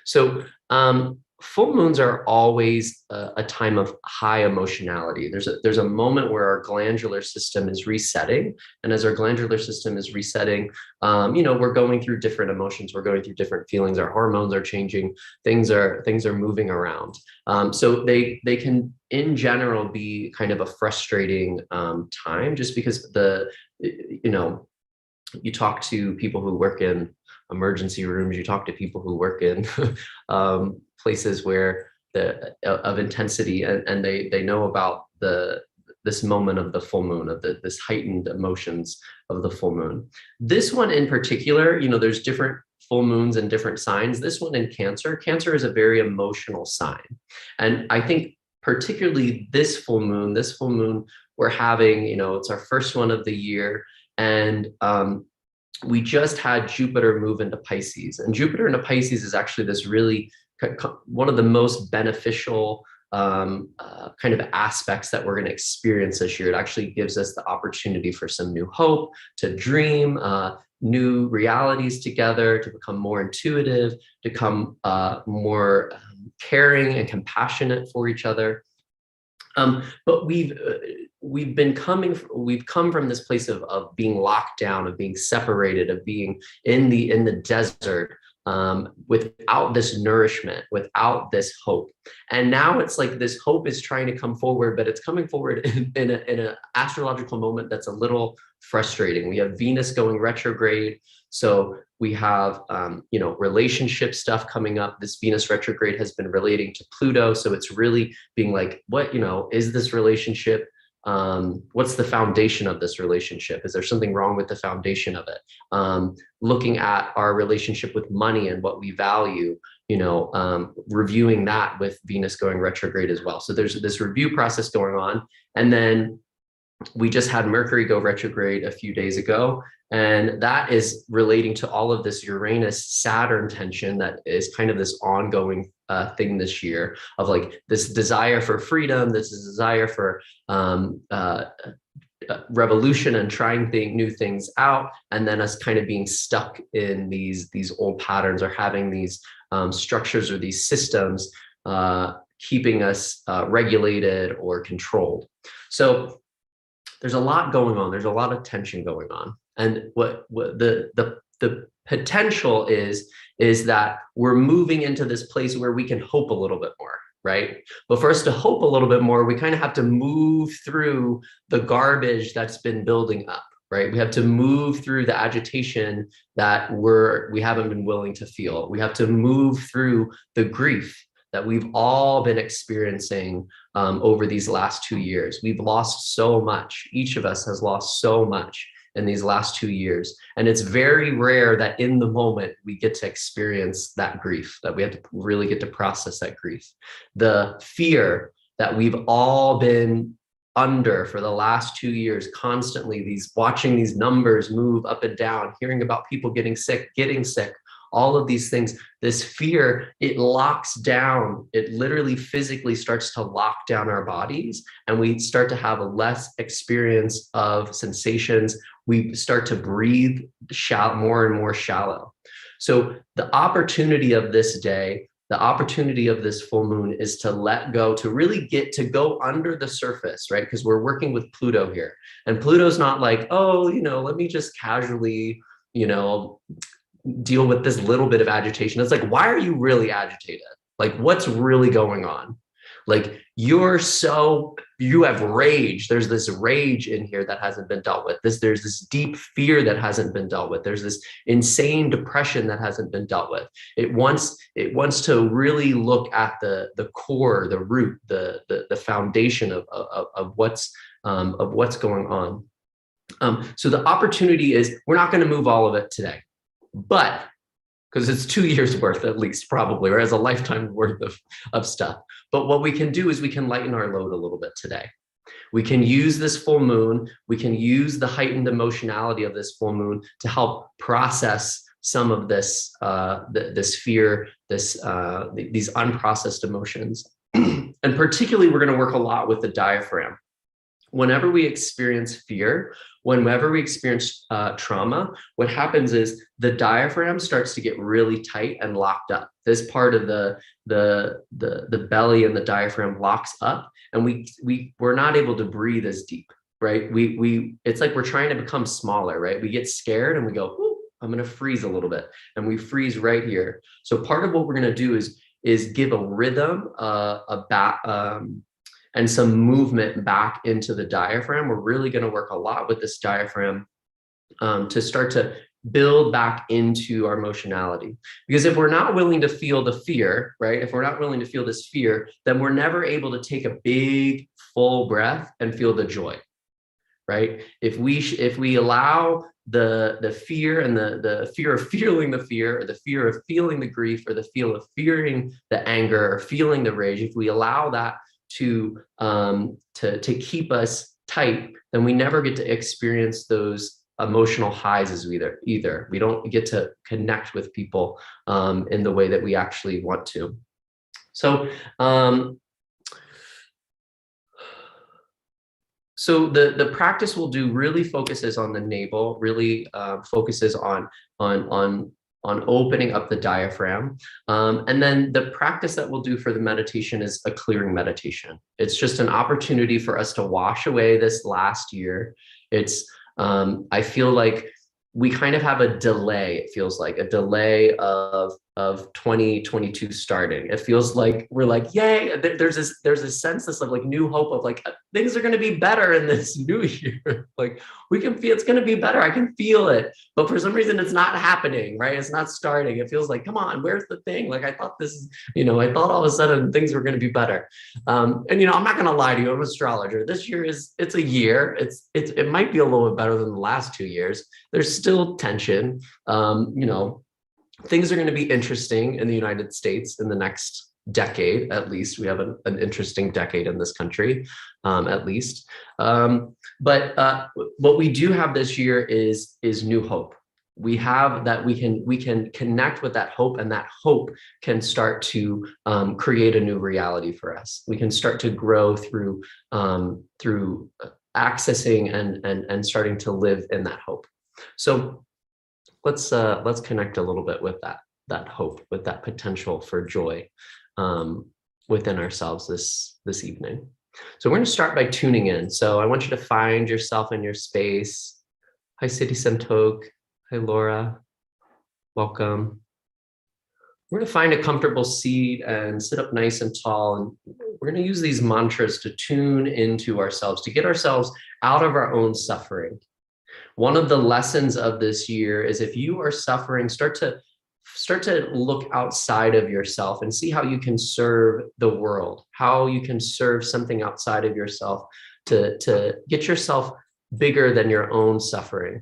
So full moons are always a time of high emotionality. There's a moment where our glandular system is resetting, and as our glandular system is resetting, we're going through different emotions, we're going through different feelings, our hormones are changing, things are moving around. So they can in general be kind of a frustrating time, just because you talk to people who work in emergency rooms, you talk to people who work in places where of intensity, and they know about this moment of the full moon, of this heightened emotions of the full moon. This one in particular, there's different full moons and different signs. This one in Cancer is a very emotional sign. And I think particularly this full moon we're having, it's our first one of the year. And we just had Jupiter move into Pisces, and Jupiter into Pisces is actually this really one of the most beneficial kind of aspects that we're going to experience this year. It actually gives us the opportunity for some new hope, to dream new realities together, to become more intuitive, to become more caring and compassionate for each other. But we've come from this place of being locked down, of being separated, of being in the desert, without this nourishment, without this hope. And now it's like this hope is trying to come forward, but it's coming forward in an astrological moment that's a little frustrating. We have Venus going retrograde. So we have, relationship stuff coming up. This Venus retrograde has been relating to Pluto. So it's really being like, what, is this relationship? What's the foundation of this relationship? Is there something wrong with the foundation of it? Looking at our relationship with money and what we value, reviewing that with Venus going retrograde as well. So there's this review process going on. And then we just had Mercury go retrograde a few days ago. And that is relating to all of this Uranus-Saturn tension that is kind of this ongoing thing this year, of like this desire for freedom, this desire for revolution and trying new things out, and then us kind of being stuck in these old patterns, or having these structures or these systems keeping us regulated or controlled. So there's a lot going on. There's a lot of tension going on. And what the potential is that we're moving into this place where we can hope a little bit more, right? But for us to hope a little bit more, we kind of have to move through the garbage that's been building up, right? We have to move through the agitation that we haven't been willing to feel. We have to move through the grief that we've all been experiencing over these last 2 years. We've lost so much. Each of us has lost so much in these last 2 years. And it's very rare that in the moment we get to experience that grief, that we have to really get to process that grief. The fear that we've all been under for the last 2 years, constantly watching these numbers move up and down, hearing about people getting sick, all of these things, this fear, it locks down. It literally physically starts to lock down our bodies, and we start to have a less experience of sensations. We start to breathe more and more shallow. So the opportunity of this day, the opportunity of this full moon, is to let go, to really get to go under the surface, right? Because we're working with Pluto here. And Pluto's not like, oh, let me just casually, deal with this little bit of agitation. It's like, why are you really agitated? Like, what's really going on? Like, you have rage. There's this rage in here that hasn't been dealt with. There's this deep fear that hasn't been dealt with. There's this insane depression that hasn't been dealt with. It wants to really look at the core, the root, the foundation of what's going on. So the opportunity is, we're not going to move all of it today. But because it's 2 years worth, at least, probably, or as a lifetime worth of stuff. But what we can do is we can lighten our load a little bit today. We can use this full moon. We can use the heightened emotionality of this full moon to help process some of this, this fear, these unprocessed emotions. And particularly, we're going to work a lot with the diaphragm. Whenever we experience fear, whenever we experience trauma, what happens is the diaphragm starts to get really tight and locked up. This part of the belly and the diaphragm locks up, and we're not able to breathe as deep, right? It's like we're trying to become smaller, right? We get scared and we go, ooh, I'm going to freeze a little bit, and we freeze right here. So part of what we're going to do is give a rhythm, and some movement back into the diaphragm. We're really going to work a lot with this diaphragm to start to build back into our emotionality. Because if we're not willing to feel the fear, right? If we're not willing to feel this fear, then we're never able to take a big full breath and feel the joy, right? If we allow the fear and the fear of feeling the fear, or the fear of feeling the grief, or the feel of fearing the anger, or feeling the rage, if we allow that to keep us tight, then we never get to experience those emotional highs as either. We don't get to connect with people in the way that we actually want to. So the practice we'll do really focuses on the navel, really focuses on opening up the diaphragm. And then the practice that we'll do for the meditation is a clearing meditation. It's just an opportunity for us to wash away this last year. I feel like we kind of have a delay. It feels like a delay of 2022 starting. It feels like we're like, yay, there's a sense of like new hope of like things are going to be better in this new year. Like we can feel it's going to be better. I can feel it, but for some reason it's not happening, right? It's not starting. It feels like, come on, where's the thing? Like I thought I thought all of a sudden things were going to be better. And I'm not going to lie to you. I'm an astrologer. This year it's a year. It might be a little bit better than the last 2 years. There's still tension. Things are going to be interesting in the United States in the next decade, at least. We have an interesting decade in this country, at least. But what we do have this year is new hope. We have that we can connect with that hope, and that hope can start to create a new reality for us. We can start to grow through accessing and starting to live in that hope. So let's connect a little bit with that hope, with that potential for joy within ourselves this evening. So we're going to start by tuning in. So I want you to find yourself in your space. Hi, City Santog. Hi, Laura. Welcome. We're going to find a comfortable seat and sit up nice and tall. And we're going to use these mantras to tune into ourselves, to get ourselves out of our own suffering. One of the lessons of this year is if you are suffering, start to look outside of yourself and see how you can serve the world, how you can serve something outside of yourself to get yourself bigger than your own suffering.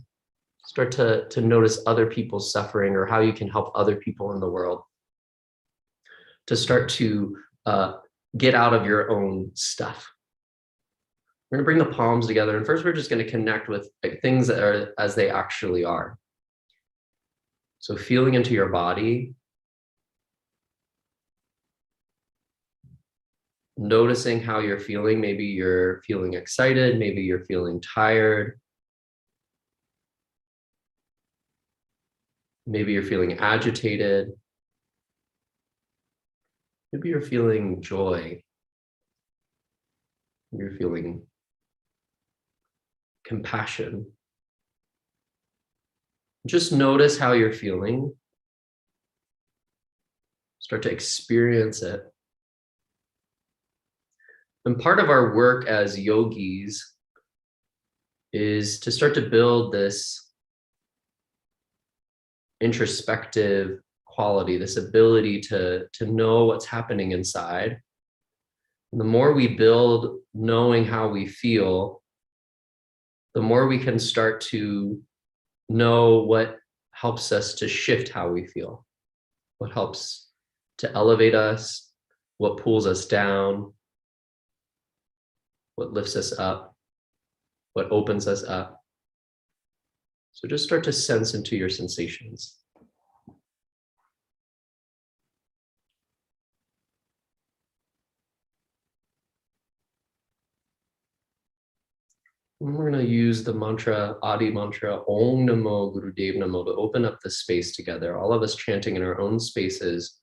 Start to notice other people's suffering, or how you can help other people in the world. To start to get out of your own stuff. We're going to bring the palms together, and first we're just going to connect with things that are as they actually are. So feeling into your body, noticing how you're feeling. Maybe you're feeling excited, maybe you're feeling tired, maybe you're feeling agitated, maybe you're feeling joy, you're feeling compassion. Just notice how you're feeling. Start to experience it. And part of our work as yogis is to start to build this introspective quality, this ability to know what's happening inside. And the more we build knowing how we feel, the more we can start to know what helps us to shift how we feel, what helps to elevate us, what pulls us down, what lifts us up, what opens us up. So just start to sense into your sensations. And we're going to use the mantra, Adi mantra, Om Namo Gurudev Namo, to open up the space together. All of us chanting in our own spaces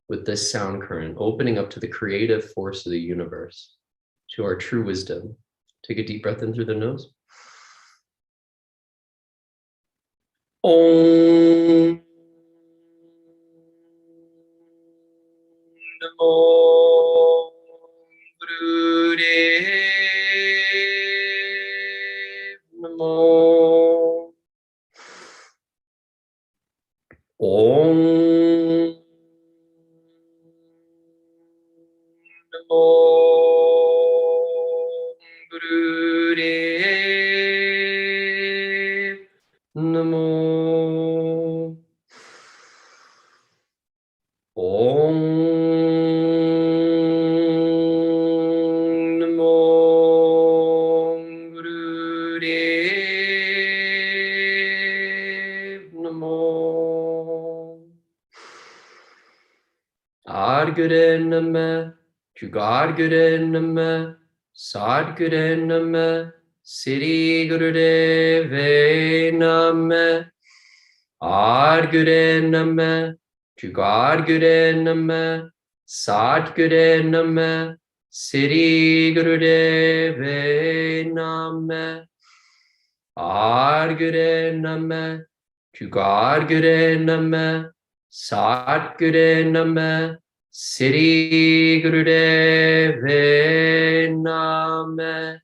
with this sound current, opening up to the creative force of the universe, to our true wisdom. Take a deep breath in through the nose. Om Namo Gurudev Namo. Om Namo Gurudev Namo. Om Namo Gurudev Namo. Adgure Namah, Jugadgure Namah, Sadgure Namah, Siddhi Gurudeve Namah. Adgure Namah, Jugadgure Namah, Sadgure Namah, Siddhi Gurudeve Namah. Adgure Namah, Jugadgure Namah, Sadgure Namah, Siddhi Gurudeve Namah.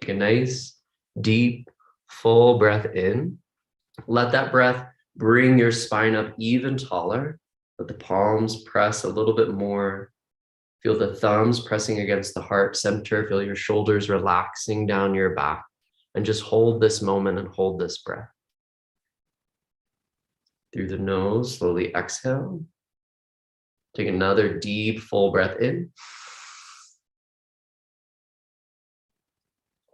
Take a nice, deep, full breath in. Let that breath bring your spine up even taller. Let the palms press a little bit more. Feel the thumbs pressing against the heart center. Feel your shoulders relaxing down your back. And just hold this moment and hold this breath. Through the nose, slowly exhale. Take another deep, full breath in.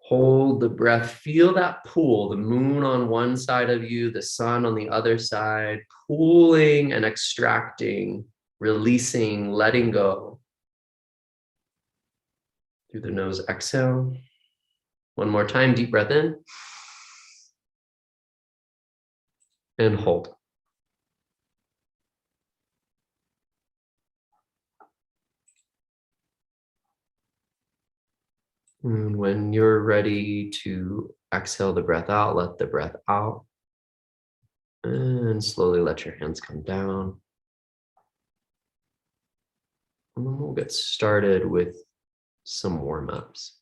Hold the breath. Feel that pull, the moon on one side of you, the sun on the other side, pulling and extracting, releasing, letting go. Through the nose, exhale. One more time, deep breath in. And hold. And when you're ready to exhale the breath out, let the breath out. And slowly let your hands come down. And then we'll get started with some warm-ups.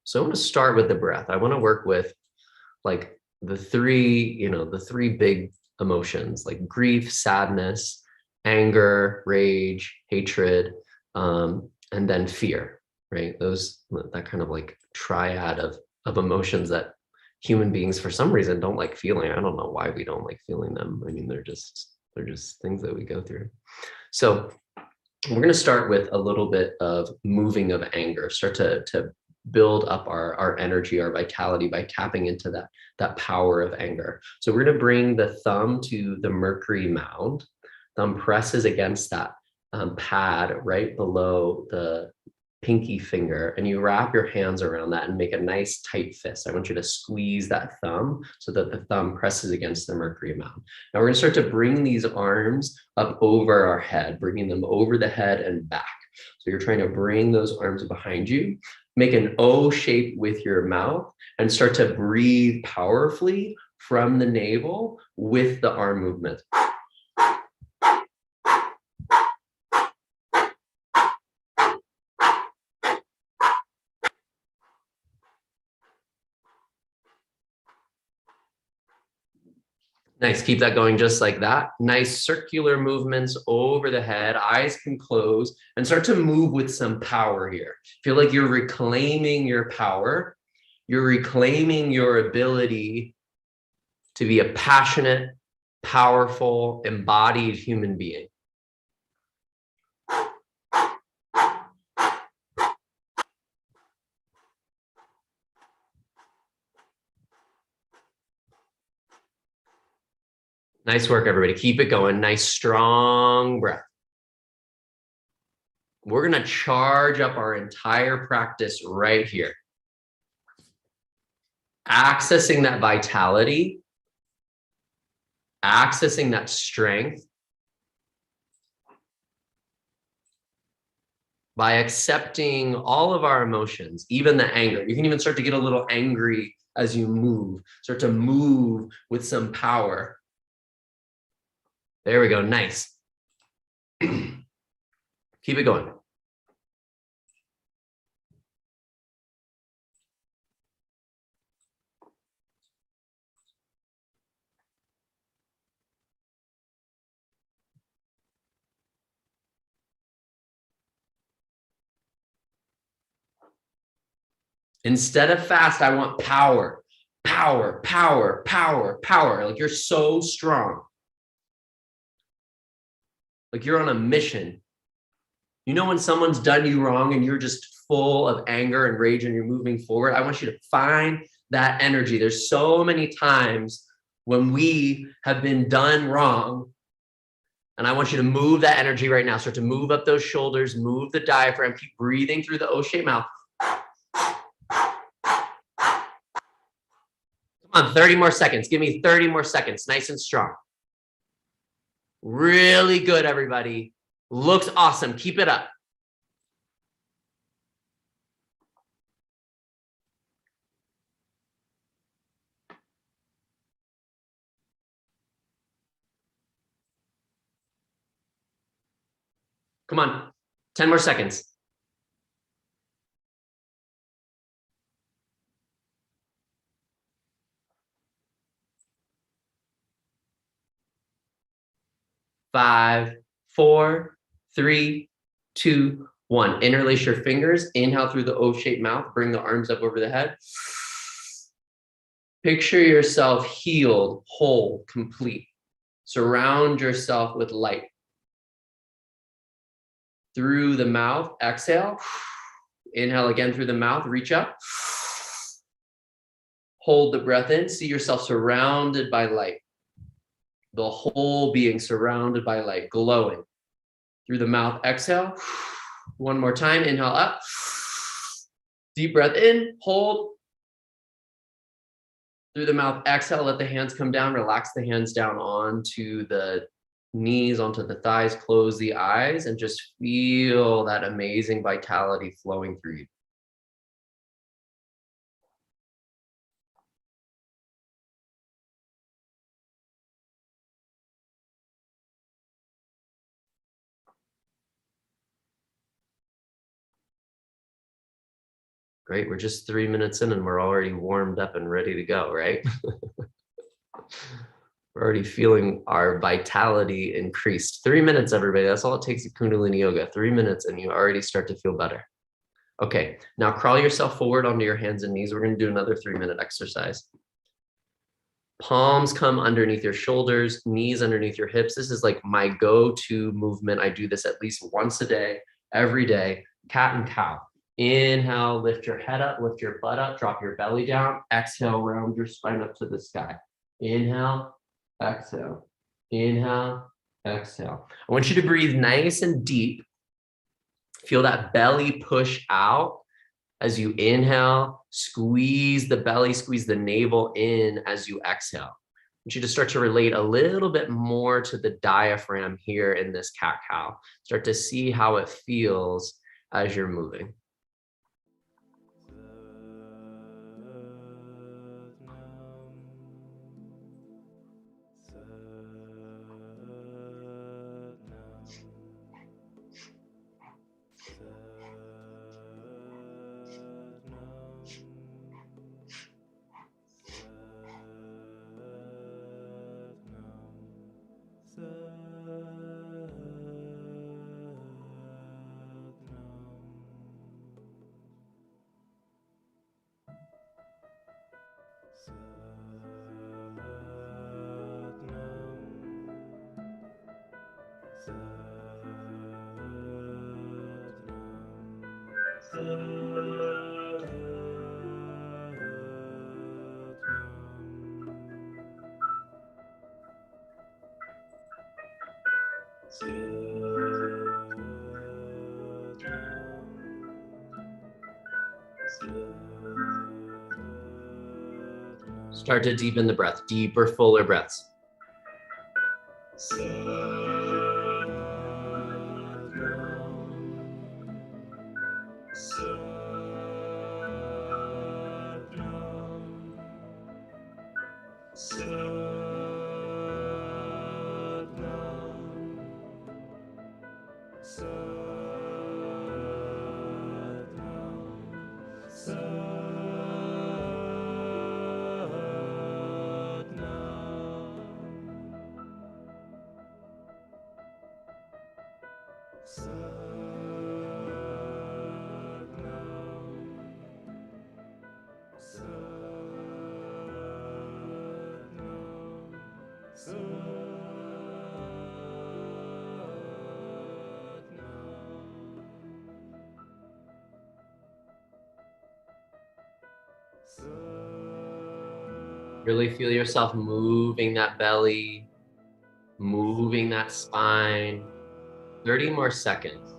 So I want to start with the breath. I want to work with like the three big emotions, like grief, sadness, anger, rage, hatred, and then fear, right? That kind of like triad of emotions that human beings for some reason don't like feeling. I don't know why we don't like feeling them. I mean, they're just things that we go through. So we're going to start with a little bit of moving of anger, start to build up our energy, our vitality by tapping into that power of anger. So we're going to bring the thumb to the Mercury mound. Thumb presses against that pad right below the pinky finger, and you wrap your hands around that and make a nice tight fist. I want you to squeeze that thumb so that the thumb presses against the Mercury mound. Now we're going to start to bring these arms up over our head, bringing them over the head and back. So you're trying to bring those arms behind you, make an O shape with your mouth, and start to breathe powerfully from the navel with the arm movement. Nice, keep that going just like that. Nice circular movements over the head, eyes can close, and start to move with some power here. Feel like you're reclaiming your power. You're reclaiming your ability to be a passionate, powerful, embodied human being. Nice work, everybody. Keep it going. Nice, strong breath. We're going to charge up our entire practice right here. Accessing that vitality, accessing that strength by accepting all of our emotions, even the anger. You can even start to get a little angry as you move. Start to move with some power. There we go. Nice. Keep it going. Instead of fast, I want power, power, power, power, power. Like you're so strong. Like you're on a mission. You know when someone's done you wrong and you're just full of anger and rage and you're moving forward? I want you to find that energy. There's so many times when we have been done wrong, and I want you to move that energy right now. Start to move up those shoulders, move the diaphragm, keep breathing through the O-shaped mouth. Come on, 30 more seconds. Give me 30 more seconds, nice and strong. Really good, everybody. Looks awesome. Keep it up. Come on, 10 more seconds. 5, 4, 3, 2, 1. Interlace your fingers. Inhale through the O-shaped mouth. Bring the arms up over the head. Picture yourself healed, whole, complete. Surround yourself with light. Through the mouth, exhale. Inhale again through the mouth, reach up. Hold the breath in. See yourself surrounded by light. The whole being surrounded by light, glowing. Through the mouth, exhale. One more time, inhale up. Deep breath in, hold. Through the mouth, exhale, let the hands come down. Relax the hands down onto the knees, onto the thighs. Close the eyes and just feel that amazing vitality flowing through you. Great, we're just 3 minutes in and we're already warmed up and ready to go, right? We're already feeling our vitality increased. 3 minutes, everybody. That's all it takes at Kundalini Yoga. 3 minutes and you already start to feel better. Okay, now crawl yourself forward onto your hands and knees. We're going to do another 3-minute exercise. Palms come underneath your shoulders, knees underneath your hips. This is like my go-to movement. I do this at least once a day, every day. Cat and cow. Inhale, lift your head up, lift your butt up, drop your belly down. Exhale, round your spine up to the sky. Inhale, exhale. Inhale, exhale. I want you to breathe nice and deep. Feel that belly push out as you inhale. Squeeze the belly, squeeze the navel in as you exhale. I want you to start to relate a little bit more to the diaphragm here in this cat-cow. Start to see how it feels as you're moving. Start to deepen the breath, deeper, fuller breaths. Really feel yourself moving that belly, moving that spine. 30 more seconds.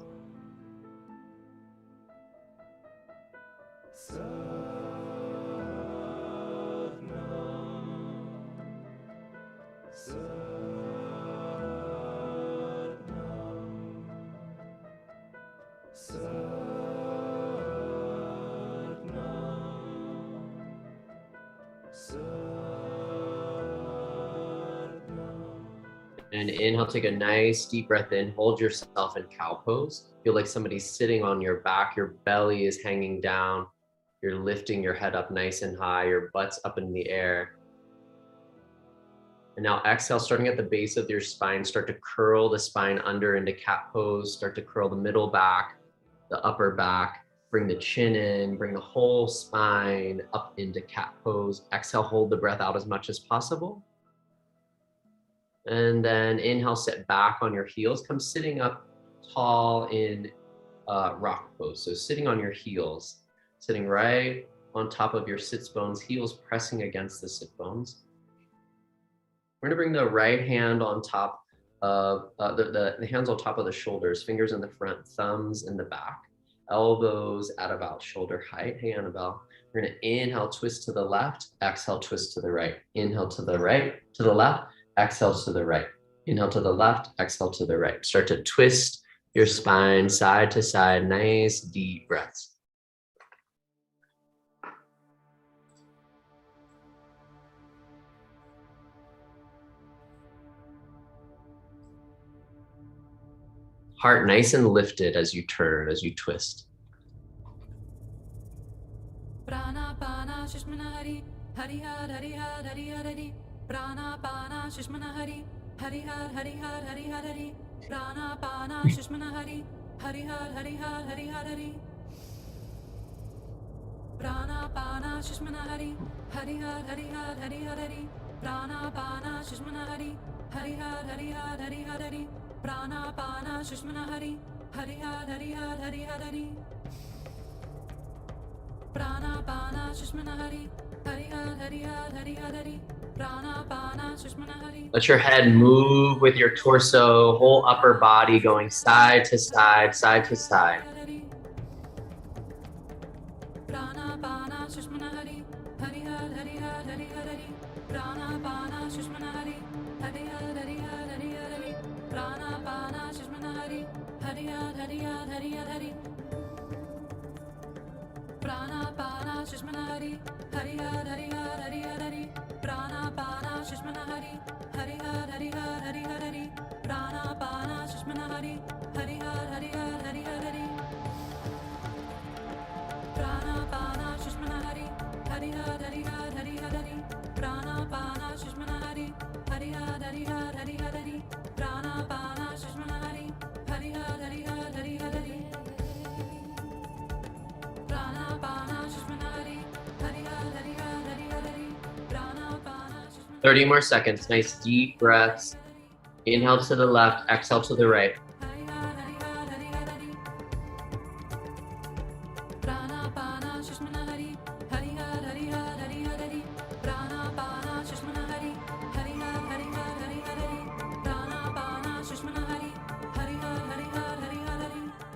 And inhale, take a nice deep breath in, hold yourself in cow pose. Feel like somebody's sitting on your back, your belly is hanging down, you're lifting your head up nice and high, your butt's up in the air. And now exhale, starting at the base of your spine, start to curl the spine under into cat pose, start to curl the middle back, the upper back, bring the chin in, bring the whole spine up into cat pose. Exhale, hold the breath out as much as possible. And then inhale, sit back on your heels, come sitting up tall in rock pose. So sitting on your heels, sitting right on top of your sits bones, heels pressing against the sit bones. We're gonna bring the right hand on top of, the hands on top of the shoulders, fingers in the front, thumbs in the back, elbows at about shoulder height. Hey, Annabelle. We're gonna inhale, twist to the left, exhale, twist to the right. Inhale to the right, to the left, exhale to the right. Inhale to the left, exhale to the right. Start to twist your spine side to side, nice deep breaths. Heart nice and lifted as you turn, as you twist. Prana Pana Shishmana Hari Hari Har Hari Har Hari Har Hari Prana Pana Shishmana Hari Hari Har Hari Har Hari Har Hari Prana Pana Shishmana Hari Hari Har Hari Har Hari Har Hari Prana Pana Shishmana Hari Hari Har Hari Har Hari Har Hari Prana Pana Shishmana Hari Hari Har Hari Har Hari Har Hari Prana Pana Shishmana Hari Hari Har Hari Har Hari Har Hari Prana Pana Shishmana Hari Hari Har Hari Har Hari Har Hari Prana Pana Shishmana Hari. Let your head move with your torso, whole upper body going side to side, side to side. Prana Pana Shishmana Hari Hari Har Hari Har Hari Har Hari Prana Pana Shishmana Hari Hari Har Hari Har Hari Har Hari Prana Pana Shishmana Hari Hari Har Hari Har Hari Har Hari Prana Pana Shishmana Hari Hari Har Hari Har Hari Har Hari Prana Pana Shishmana Hari Hari Har Hari Har Hari Har Hari Prana Pana Shishmana Hari Hari Har Hari Har Hari Har Hari Prana Pana Shishmana Hari Hari Har Hari Har Hari Har Hari Prana Pana Shishmana Hari Hari Har Hari Har Hari Har Hari Prana Pana Shishmana Hari Hari Har Hari Har Hari Har Hari 30 more seconds. Nice deep breaths. Inhale to the left, exhale to the right.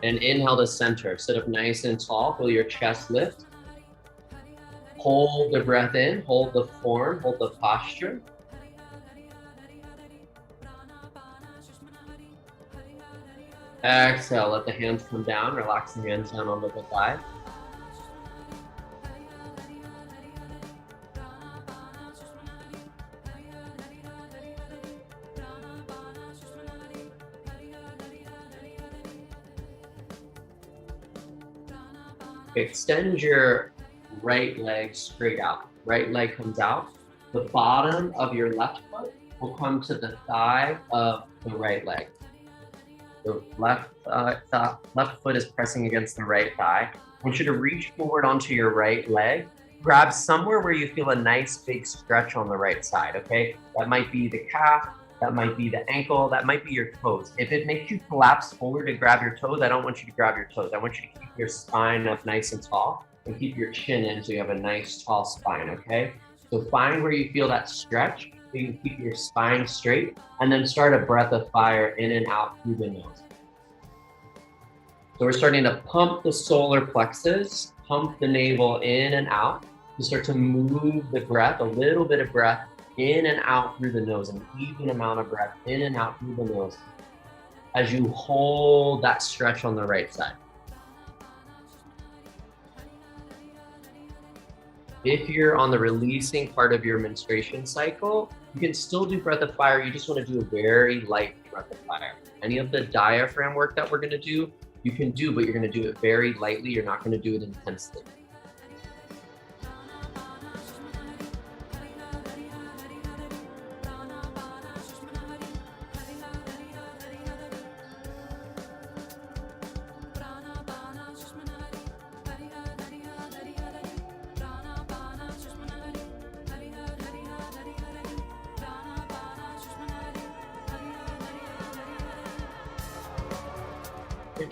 And inhale to center. Sit up nice and tall. Feel your chest lift. Hold the breath in, hold the form, hold the posture. Exhale, let the hands come down, relax the hands down on the thigh. Extend your right leg straight out. Right leg comes out. The bottom of your left foot will come to the thigh of the right leg. The left foot is pressing against the right thigh. I want you to reach forward onto your right leg. Grab somewhere where you feel a nice big stretch on the right side, okay? That might be the calf, that might be the ankle, that might be your toes. If it makes you collapse forward to grab your toes, I don't want you to grab your toes. I want you to keep your spine up nice and tall and keep your chin in so you have a nice tall spine, okay? So find where you feel that stretch so you can keep your spine straight, and then start a breath of fire in and out through the nose. So we're starting to pump the solar plexus, pump the navel in and out. You start to move the breath, a little bit of breath in and out through the nose, an even amount of breath in and out through the nose as you hold that stretch on the right side. If you're on the releasing part of your menstruation cycle, you can still do breath of fire. You just want to do a very light breath of fire. Any of the diaphragm work that we're going to do, you can do, but you're going to do it very lightly. You're not going to do it intensely.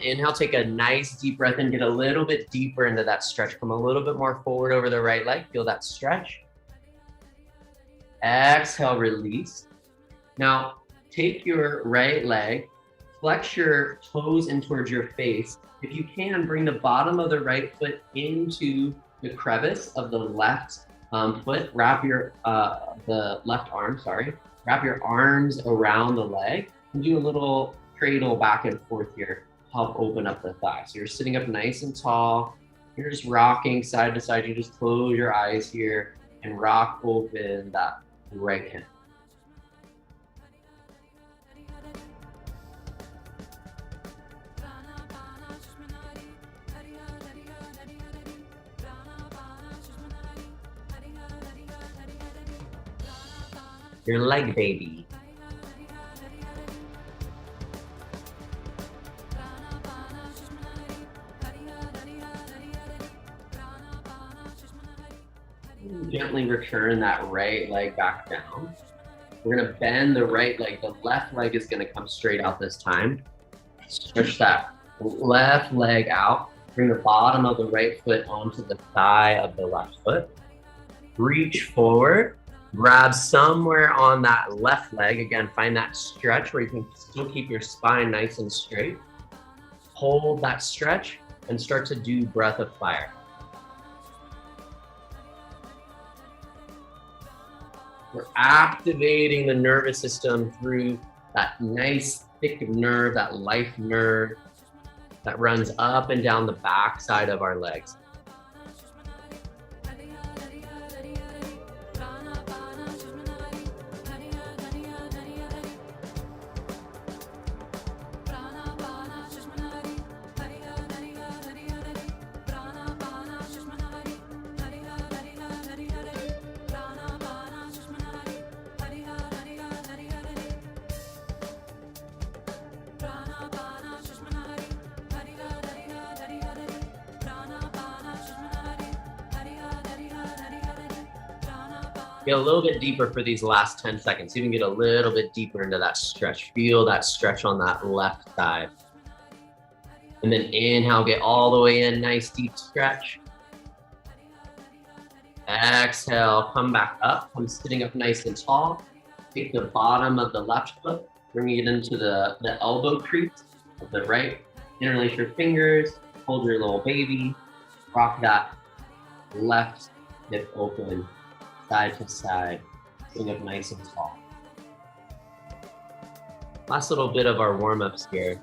Inhale, take a nice deep breath in, get a little bit deeper into that stretch. Come a little bit more forward over the right leg, feel that stretch. Exhale, release. Now, take your right leg, flex your toes in towards your face. If you can, bring the bottom of the right foot into the crevice of the left foot. Wrap your, the left arm, wrap your arms around the leg and do a little cradle back and forth here. Help open up the thigh. So you're sitting up nice and tall. You're just rocking side to side. You just close your eyes here and rock open that right hip. Your leg baby. Gently return that right leg back down. We're gonna bend the right leg. The left leg is gonna come straight out this time. Stretch that left leg out. Bring the bottom of the right foot onto the thigh of the left foot. Reach forward, grab somewhere on that left leg. Again, find that stretch where you can still keep your spine nice and straight. Hold that stretch and start to do breath of fire. We're activating the nervous system through that nice thick nerve, that life nerve that runs up and down the back side of our legs. Get a little bit deeper for these last 10 seconds. Even get a little bit deeper into that stretch. Feel that stretch on that left side. And then inhale, get all the way in, nice deep stretch. Exhale, come back up. Come sitting up nice and tall. Take the bottom of the left foot, bring it into the elbow crease of the right. Interlace your fingers, hold your little baby. Rock that left hip open, side to side, sitting up nice and tall. Last little bit of our warm-ups here.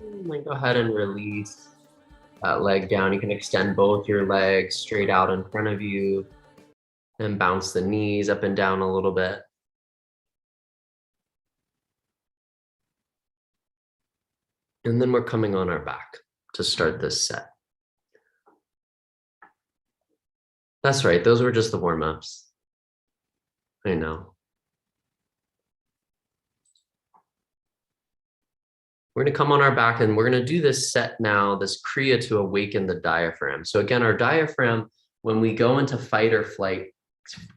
And then go ahead and release that leg down. You can extend both your legs straight out in front of you and bounce the knees up and down a little bit. And then we're coming on our back to start this set. That's right, those were just the warm-ups. I know. We're gonna come on our back and we're gonna do this set now, this Kriya to awaken the diaphragm. So again, our diaphragm, when we go into fight or flight,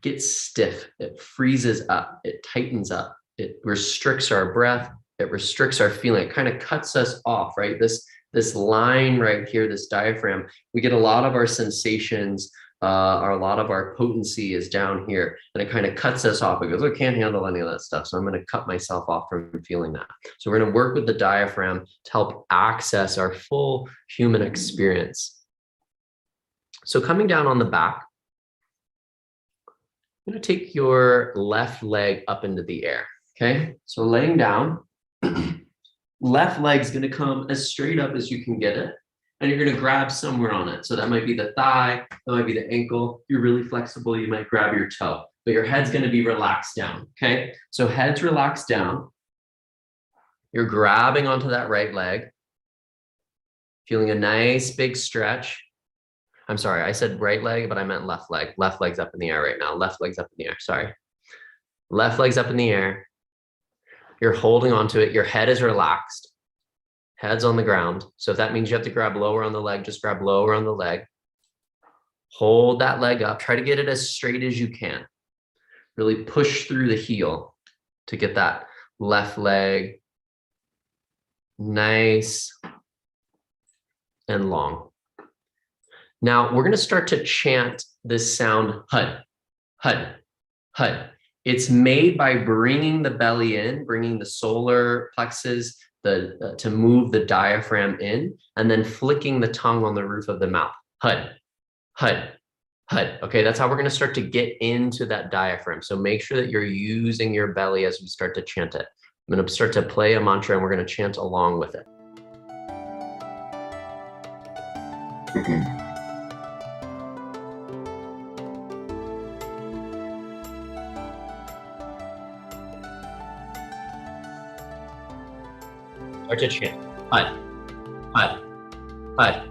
gets stiff, it freezes up, it tightens up, it restricts our breath, it restricts our feeling, it kind of cuts us off, right? This line right here, this diaphragm, we get a lot of our sensations, or a lot of our potency is down here, and it kind of cuts us off. It goes, I can't handle any of that stuff, so I'm going to cut myself off from feeling that. So we're going to work with the diaphragm to help access our full human experience. So coming down on the back, I'm going to take your left leg up into the air. Okay, so laying down, left leg's going to come as straight up as you can get it. And you're going to grab somewhere on it. So that might be the thigh, that might be the ankle. If you're really flexible, you might grab your toe, but your head's going to be relaxed down. Okay, so head's relaxed down. You're grabbing onto that right leg, feeling a nice big stretch. I'm sorry, I said right leg, but I meant left leg. Left leg's up in the air right now. Left leg's up in the air, sorry. Left leg's up in the air. You're holding onto it. Your head is relaxed. Head's on the ground. So if that means you have to grab lower on the leg, just grab lower on the leg. Hold that leg up. Try to get it as straight as you can. Really push through the heel to get that left leg nice and long. Now we're going to start to chant this sound HUD, HUD, HUD. It's made by bringing the belly in, bringing the solar plexus, to move the diaphragm in, and then flicking the tongue on the roof of the mouth. HUD, HUD, HUD. Okay, that's how we're going to start to get into that diaphragm. So make sure that you're using your belly as we start to chant it. I'm going to start to play a mantra and we're going to chant along with it. Start to chant. HUD, HUD, HUD,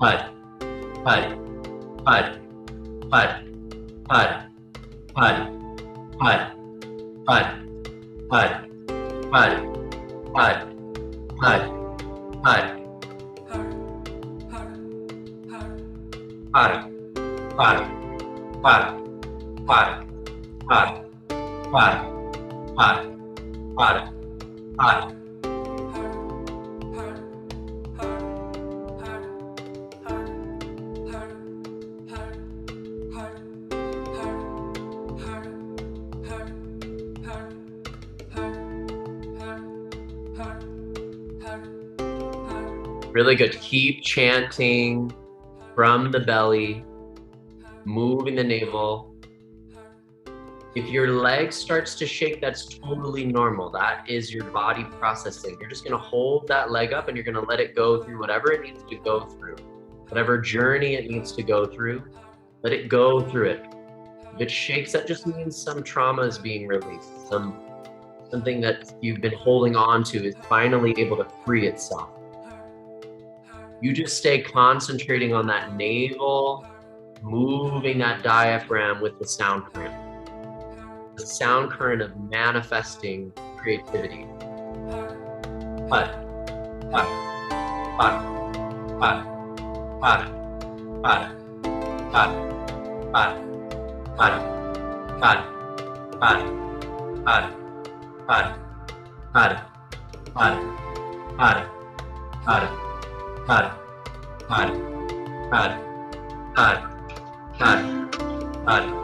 HUD, HUD, HUD, HUD, HUD, HUD, HUD, HUD, HUD, HUD, HUD, HUD, HUD, Really good. Keep chanting from the belly, moving the navel. If your leg starts to shake, that's totally normal. That is your body processing. You're just going to hold that leg up and you're going to let it go through whatever it needs to go through. Whatever journey it needs to go through, let it go through it. If it shakes, that just means some trauma is being released. Something that you've been holding on to is finally able to free itself. You just stay concentrating on that navel, moving that diaphragm with the sound current. The sound current of manifesting creativity. HUD, HUD, HUD, HUD, HUD, HUD, har, har, har, har, har, har, har, har, har, har, har, har, har, har, har, har, har.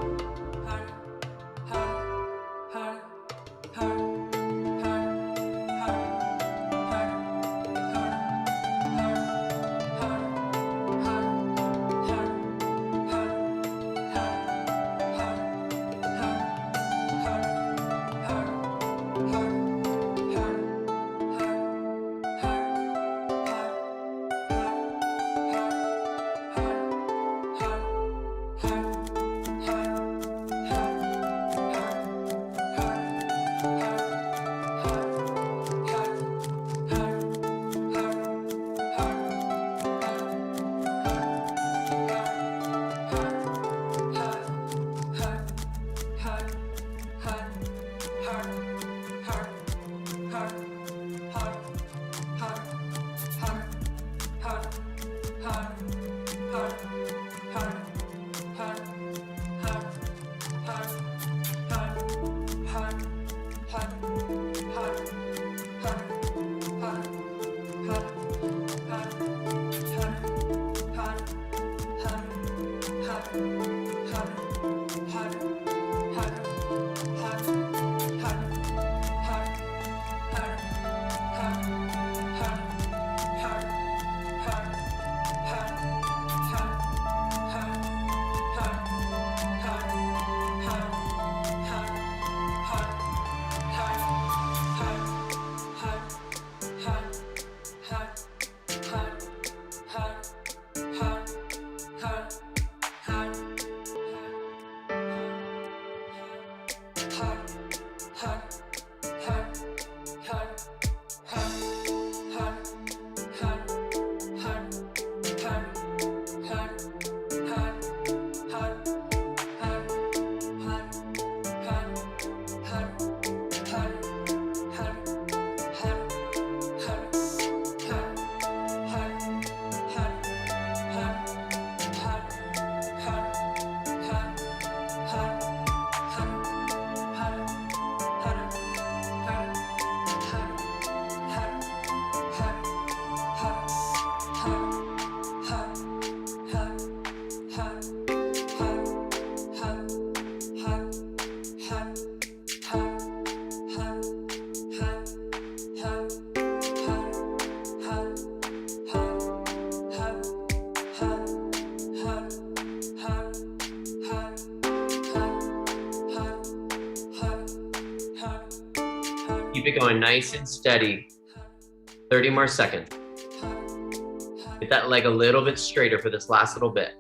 Keep it going nice and steady. 30 more seconds. Get that leg a little bit straighter for this last little bit.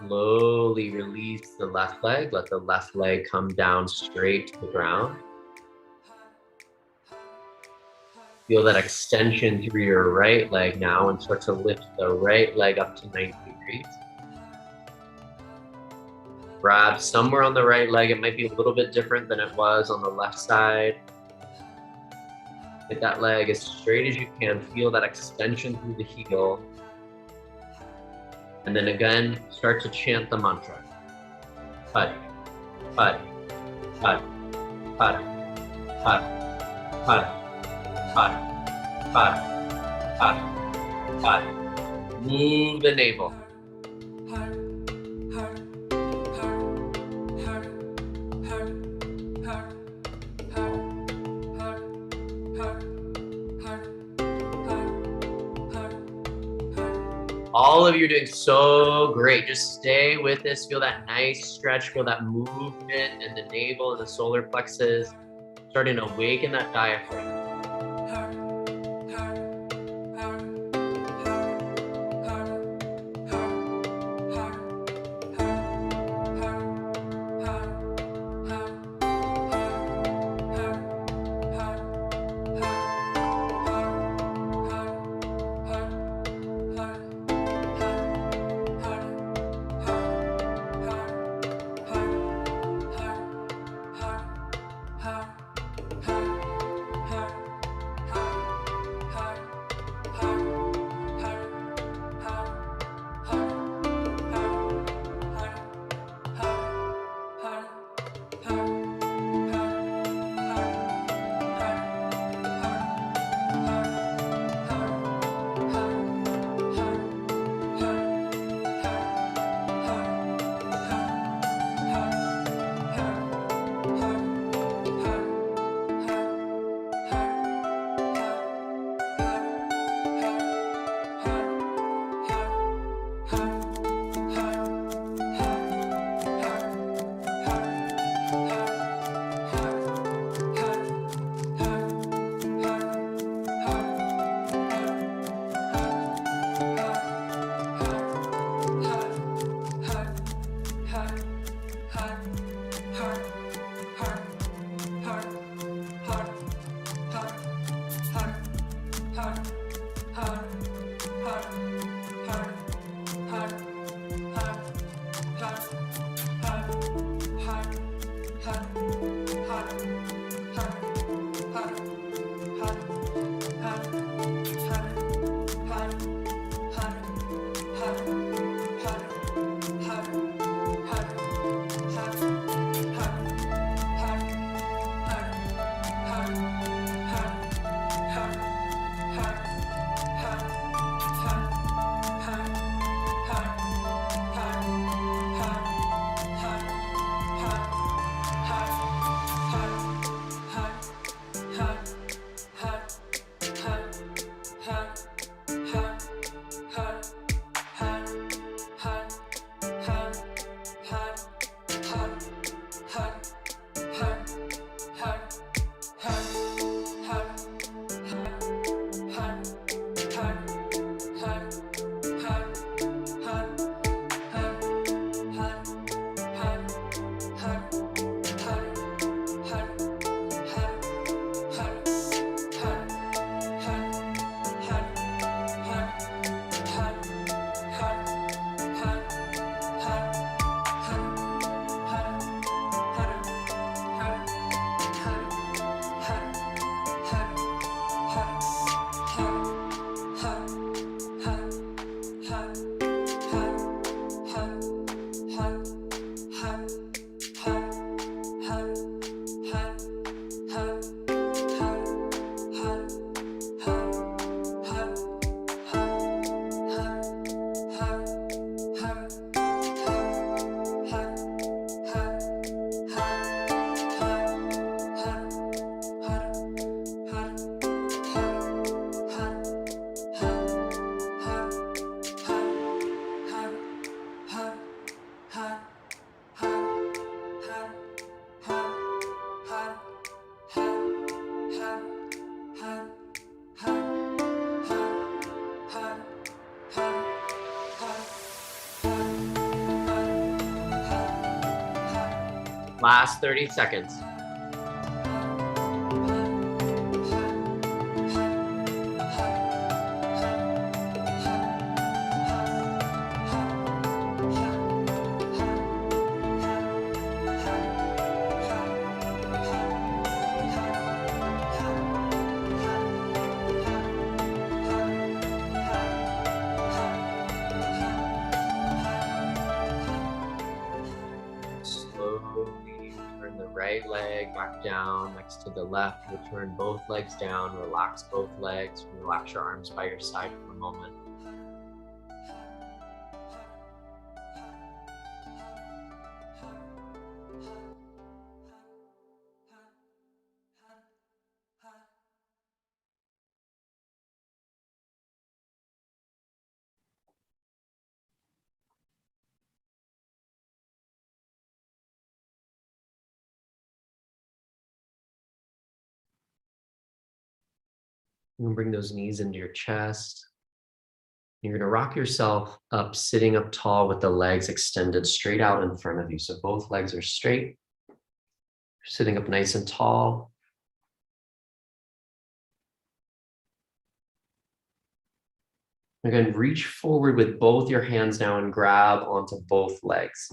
Slowly release the left leg. Let the left leg come down straight to the ground. Feel that extension through your right leg now and start to lift the right leg up to 90 degrees. Grab somewhere on the right leg. It might be a little bit different than it was on the left side. Get that leg as straight as you can. Feel that extension through the heel. And then again, start to chant the mantra. Hari, Hari, Hari, Hari, Hari, Hari, Hari, Hari, Hari, Hari. Move the navel. All of you are doing so great. Just stay with this. Feel that nice stretch. Feel that movement in the navel and the solar plexus. Starting to awaken that diaphragm. Last 30 seconds. Slowly turn the right leg back down next to the left. Return both legs down. Relax both legs. Relax your arms by your side for a moment. You're gonna bring those knees into your chest. You're gonna rock yourself up, sitting up tall with the legs extended straight out in front of you. So both legs are straight. You're sitting up nice and tall. Again, reach forward with both your hands now and grab onto both legs.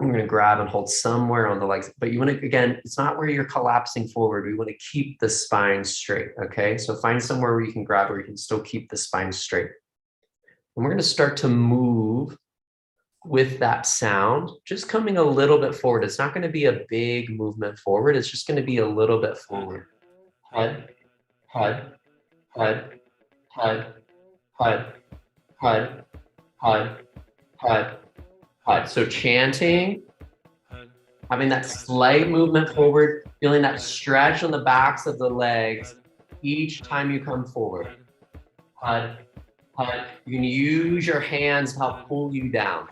I'm going to grab and hold somewhere on the legs, but you want to, again, it's not where you're collapsing forward. We want to keep the spine straight, okay? So find somewhere where you can grab where you can still keep the spine straight. And we're going to start to move with that sound, just coming a little bit forward. It's not going to be a big movement forward. It's just going to be a little bit forward. Head, head, head, head, head, head, head, head, head. So chanting, having that slight movement forward, feeling that stretch on the backs of the legs each time you come forward. Head, head. You can use your hands to help pull you down.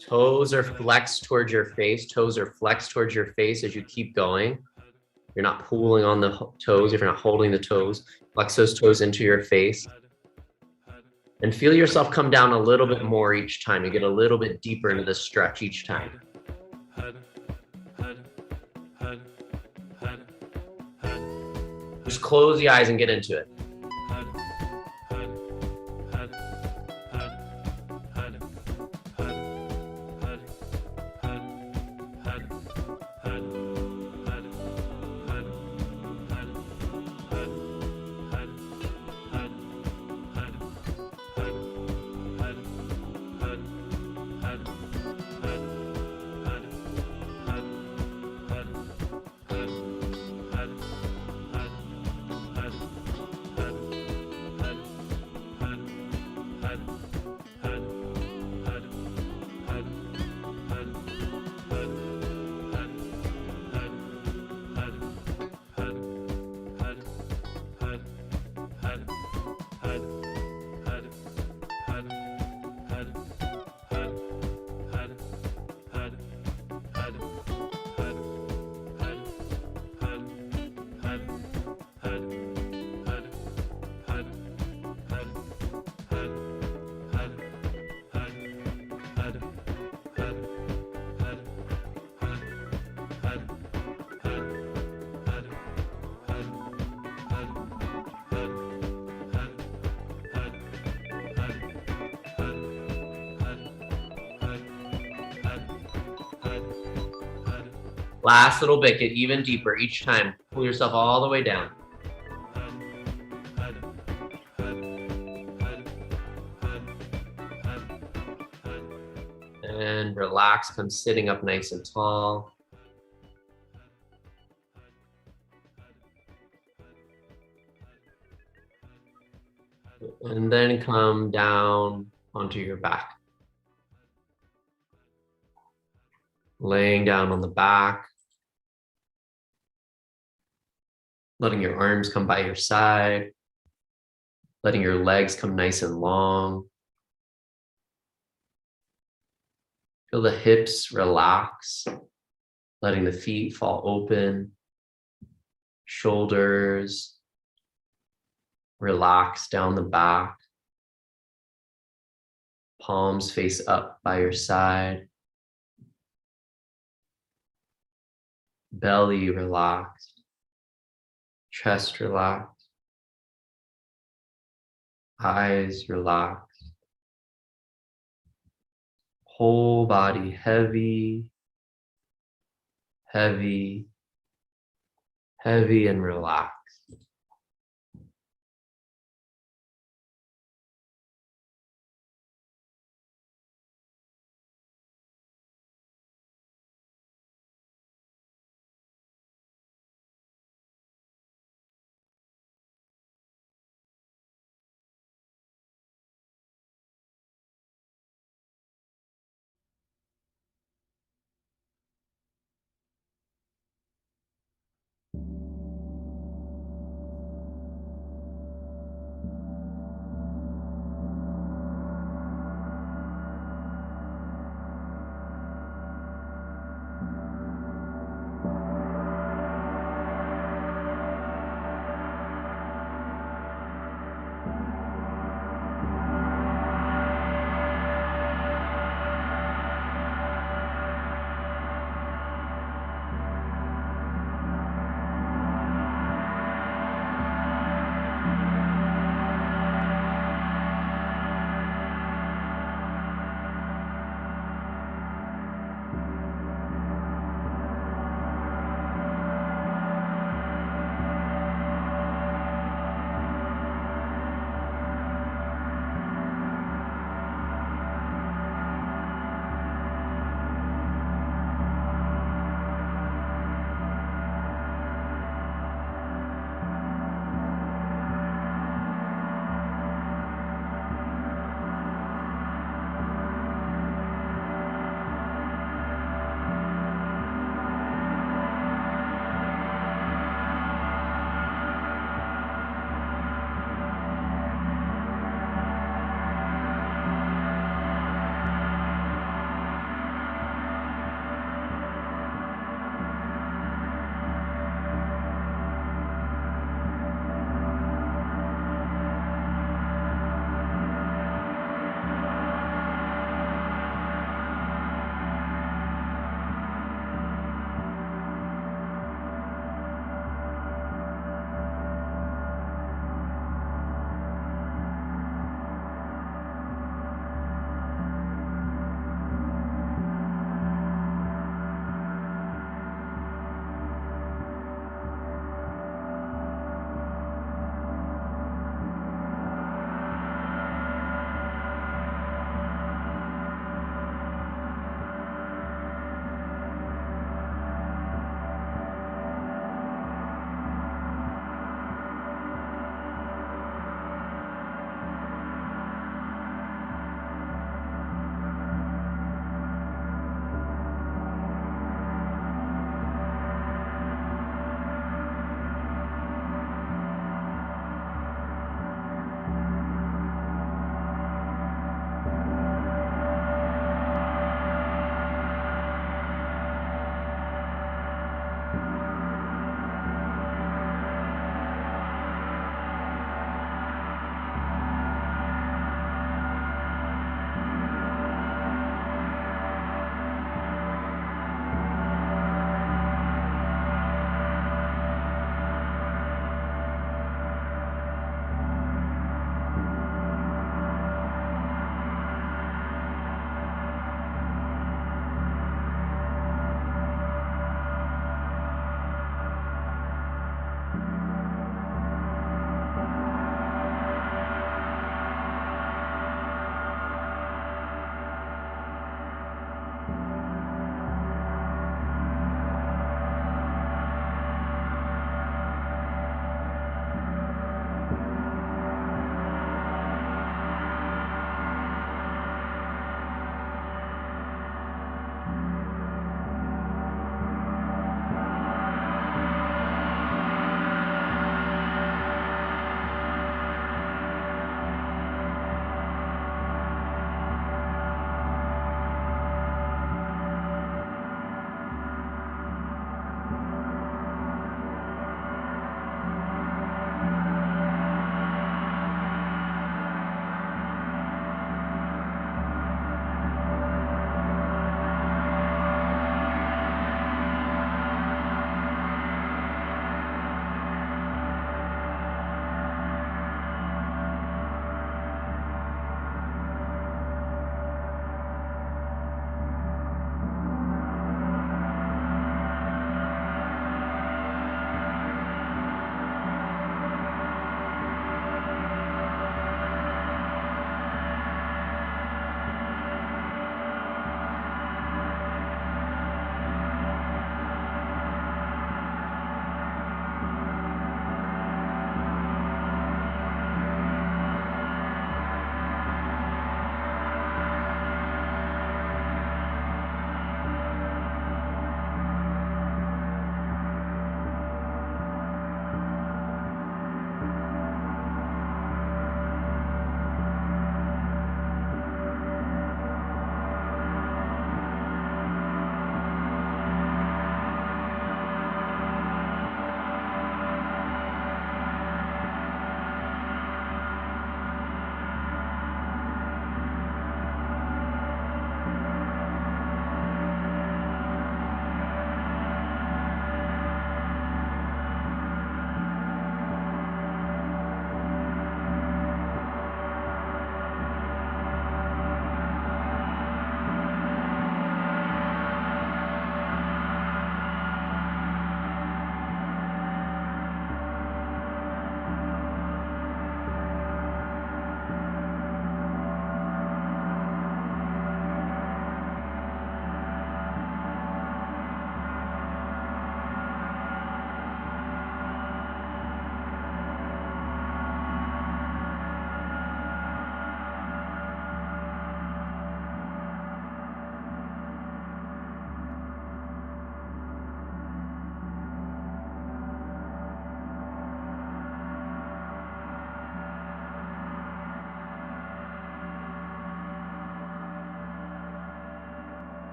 Toes are flexed towards your face. Toes are flexed towards your face as you keep going. You're not pulling on the toes. If you're not holding the toes, flex those toes into your face. And feel yourself come down a little bit more each time. You get a little bit deeper into the stretch each time. Just close the eyes and get into it. Last little bit, get even deeper each time. Pull yourself all the way down. And relax, come sitting up nice and tall. And then come down onto your back. Laying down on the back. Letting your arms come by your side. Letting your legs come nice and long. Feel the hips relax, letting the feet fall open, shoulders relax down the back, palms face up by your side, belly relaxed, chest relaxed, eyes relaxed, whole body heavy, heavy, heavy and relaxed.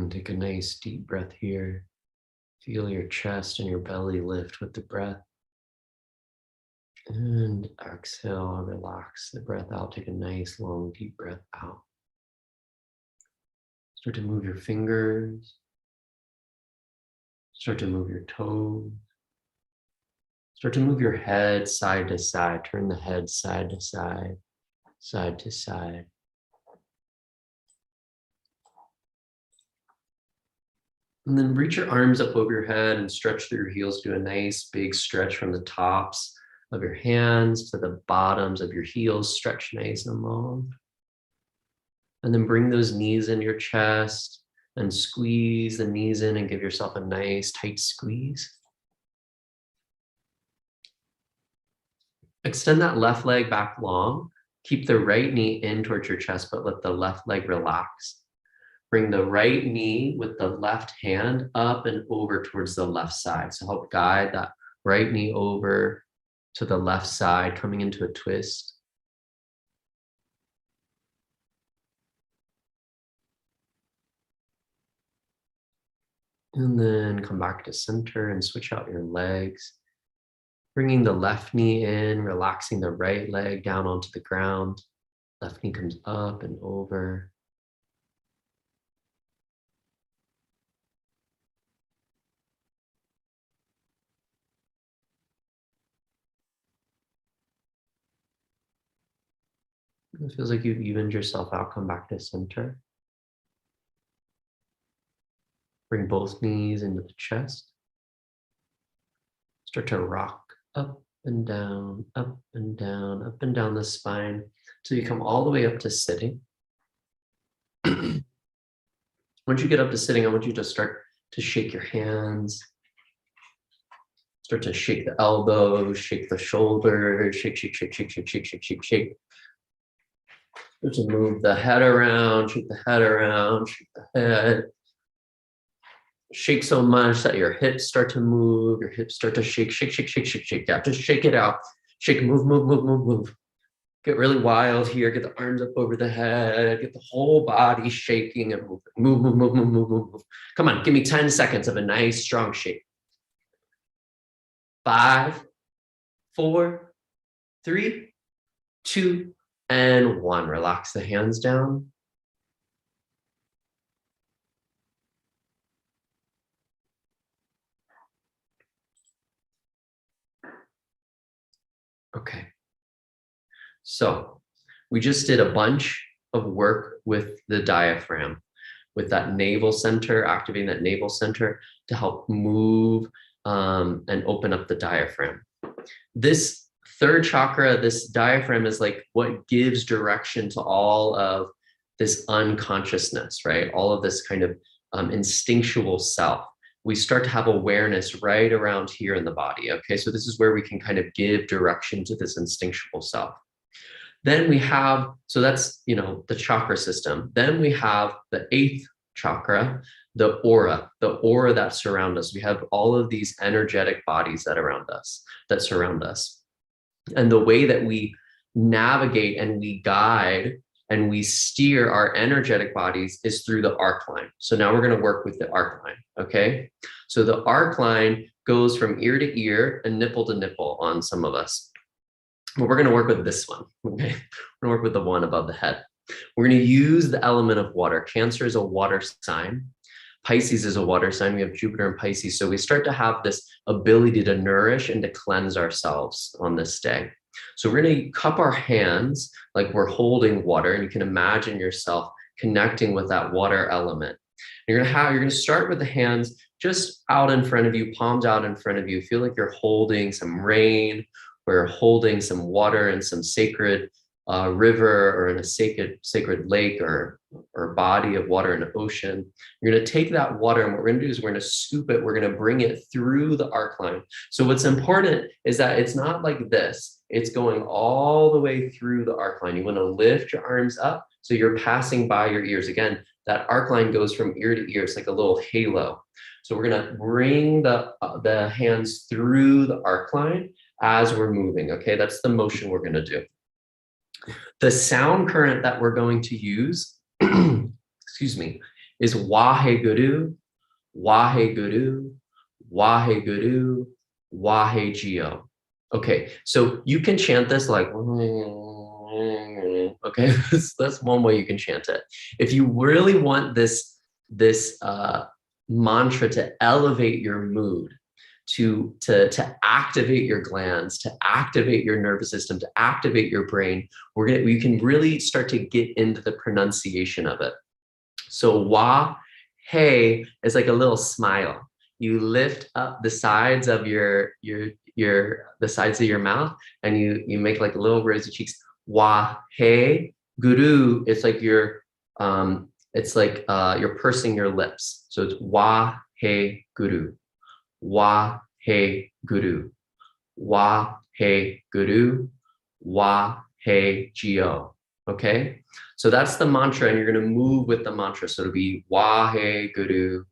Take a nice deep breath here. Feel your chest and your belly lift with the breath. And exhale, relax the breath out. Take a nice long deep breath out. Start to move your fingers. Start to move your toes. Start to move your head side to side. Turn the head side to side, side to side. And then reach your arms up over your head and stretch through your heels. Do a nice big stretch from the tops of your hands to the bottoms of your heels. Stretch nice and long. And then bring those knees in your chest and squeeze the knees in and give yourself a nice tight squeeze. Extend that left leg back long. Keep the right knee in towards your chest, but let the left leg relax. Bring the right knee with the left hand up and over towards the left side. So help guide that right knee over to the left side, coming into a twist. And then come back to center and switch out your legs. Bringing the left knee in, relaxing the right leg down onto the ground. Left knee comes up and over. It feels like you've evened yourself out. Come back to center. Bring both knees into the chest. Start to rock up and down, up and down, up and down the spine till you come all the way up to sitting. Once you get up to sitting, I want you to start to shake your hands. Start to shake the elbows, shake the shoulders, shake, shake, shake, shake, shake, shake, shake, shake, shake. Start to move the head around, shake the head around, shake the head. Shake so much that your hips start to move, your hips start to shake, shake, shake, shake, shake, shake. Yeah, just shake it out. Shake, move, move, move, move, move. Get really wild here. Get the arms up over the head. Get the whole body shaking and moving. Move, move, move, move, move, move, move. Come on, give me 10 seconds of a nice strong shake. 5, 4, 3, 2, and 1. Relax the hands down. Okay. So we just did a bunch of work with the diaphragm, with that navel center, activating that navel center to help move and open up the diaphragm. This third chakra, this diaphragm is like what gives direction to all of this unconsciousness, right? All of this kind of instinctual self. We start to have awareness right around here in the body, okay? So this is where we can kind of give direction to this instinctual self. Then we have, so that's, the chakra system. Then we have the 8th chakra, the aura that surround us. We have all of these energetic bodies that surround us. And the way that we navigate and we guide and we steer our energetic bodies is through the arc line. So now we're going to work with the arc line, okay? So the arc line goes from ear to ear and nipple to nipple on some of us. But we're going to work with this one, okay? We're going to work with the one above the head. We're going to use the element of water. Cancer is a water sign. Pisces is a water sign. We have Jupiter and Pisces. So we start to have this ability to nourish and to cleanse ourselves on this day. So we're going to cup our hands like we're holding water, and you can imagine yourself connecting with that water element. You're going to start with the hands just out in front of you, palms out in front of you. Feel like you're holding some rain, or holding some water in some sacred river, or in a sacred lake, or body of water in an ocean. You're going to take that water, and what we're going to do is we're going to scoop it. We're going to bring it through the arc line. So what's important is that it's not like this. It's going all the way through the arc line. You want to lift your arms up so you're passing by your ears. Again, that arc line goes from ear to ear. It's like a little halo. So we're going to bring the hands through the arc line as we're moving. Okay, that's the motion we're going to do. The sound current that we're going to use, excuse me, is Waheguru, Waheguru, Waheguru, Wahegeo. Okay, so you can chant this like, okay, that's one way you can chant it. If you really want this mantra to elevate your mood, to activate your glands, to activate your nervous system, to activate your brain, we can really start to get into the pronunciation of it. So Wa Hey is like a little smile. You lift up the sides of the sides of your mouth, and you make like little rosy cheeks. Wa Hey Guru. It's like you're pursing your lips. So it's Wa Hey Guru. Wa Hey Guru. Wa Hey Guru. Wa Hey Geo. Okay, so that's the mantra, and you're going to move with the mantra. So it'll be Wahe Guru,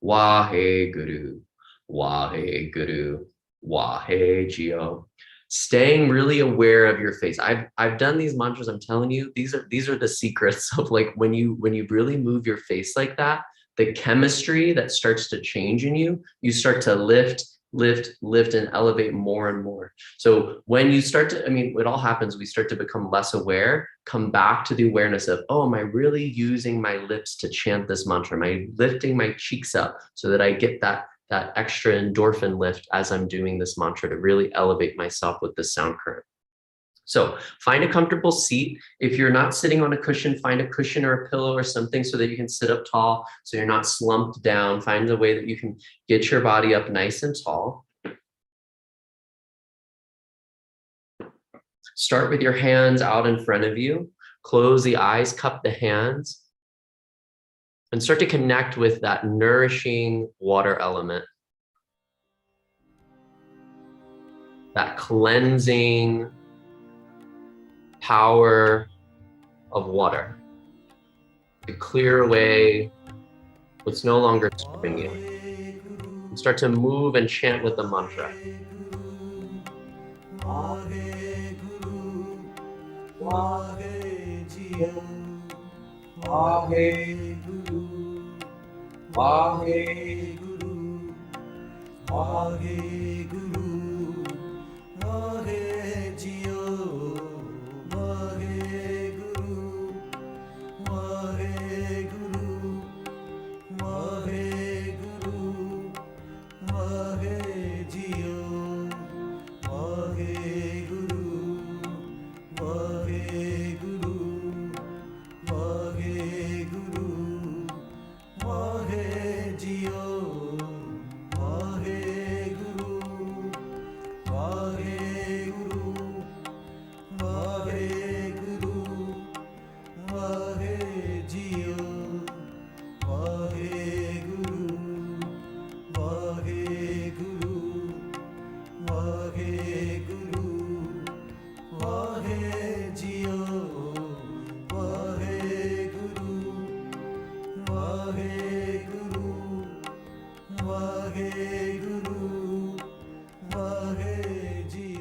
Wahe Guru, Wahe Guru, Wahe Geo. Staying really aware of your face. I've done these mantras. I'm telling you, these are the secrets of like when you really move your face like that, the chemistry that starts to change in you. You start to lift and elevate more and more. So when you start to, it all happens, we start to become less aware, come back to the awareness of, oh, am I really using my lips to chant this mantra? Am I lifting my cheeks up so that I get that extra endorphin lift as I'm doing this mantra to really elevate myself with this sound current? So find a comfortable seat. If you're not sitting on a cushion, find a cushion or a pillow or something so that you can sit up tall, so you're not slumped down. Find a way that you can get your body up nice and tall. Start with your hands out in front of you. Close the eyes, cup the hands, and start to connect with that nourishing water element. That cleansing power of water to clear away what's no longer serving you. And start to move and chant with the mantra.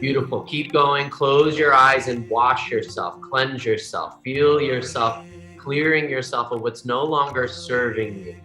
Beautiful. Keep going. Close your eyes and wash yourself. Cleanse yourself. Feel yourself clearing yourself of what's no longer serving you.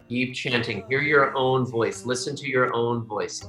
Keep chanting. Hear your own voice. Listen to your own voice.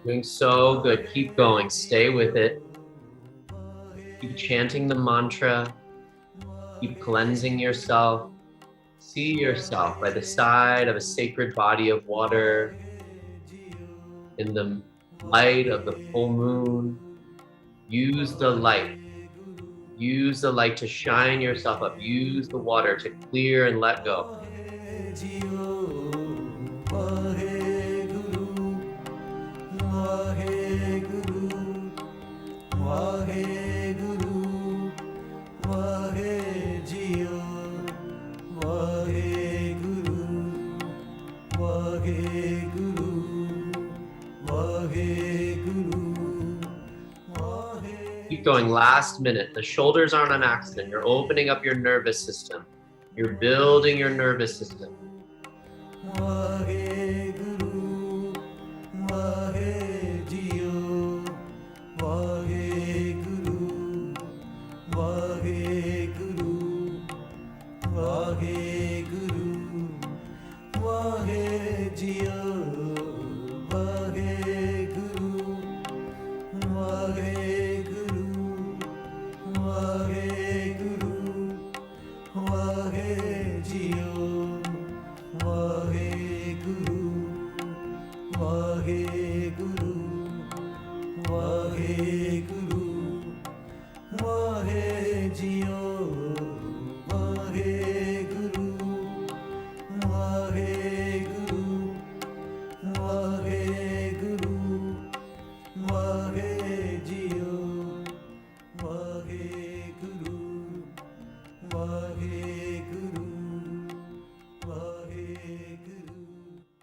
Doing so good. Keep going. Stay with it. Keep chanting the mantra. Keep cleansing yourself. See yourself by the side of a sacred body of water in the light of the full moon. Use the light. Use the light to shine yourself up. Use the water to clear and let go. Keep going. Last minute. The shoulders aren't an accident. You're opening up your nervous system. You're building your nervous system.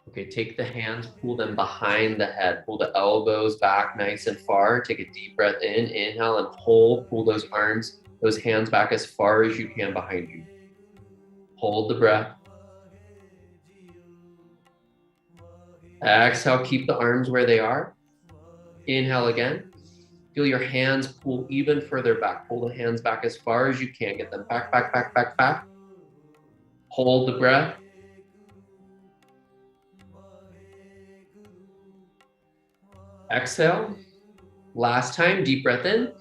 Okay, take the hands, pull them behind the head, pull the elbows back nice and far. Take a deep breath in, inhale and pull those arms, those hands back as far as you can behind you. Hold the breath. Exhale, keep the arms where they are. Inhale again. Feel your hands pull even further back. Pull the hands back as far as you can. Get them back, back, back, back, back. Hold the breath. Exhale. Last time, deep breath in.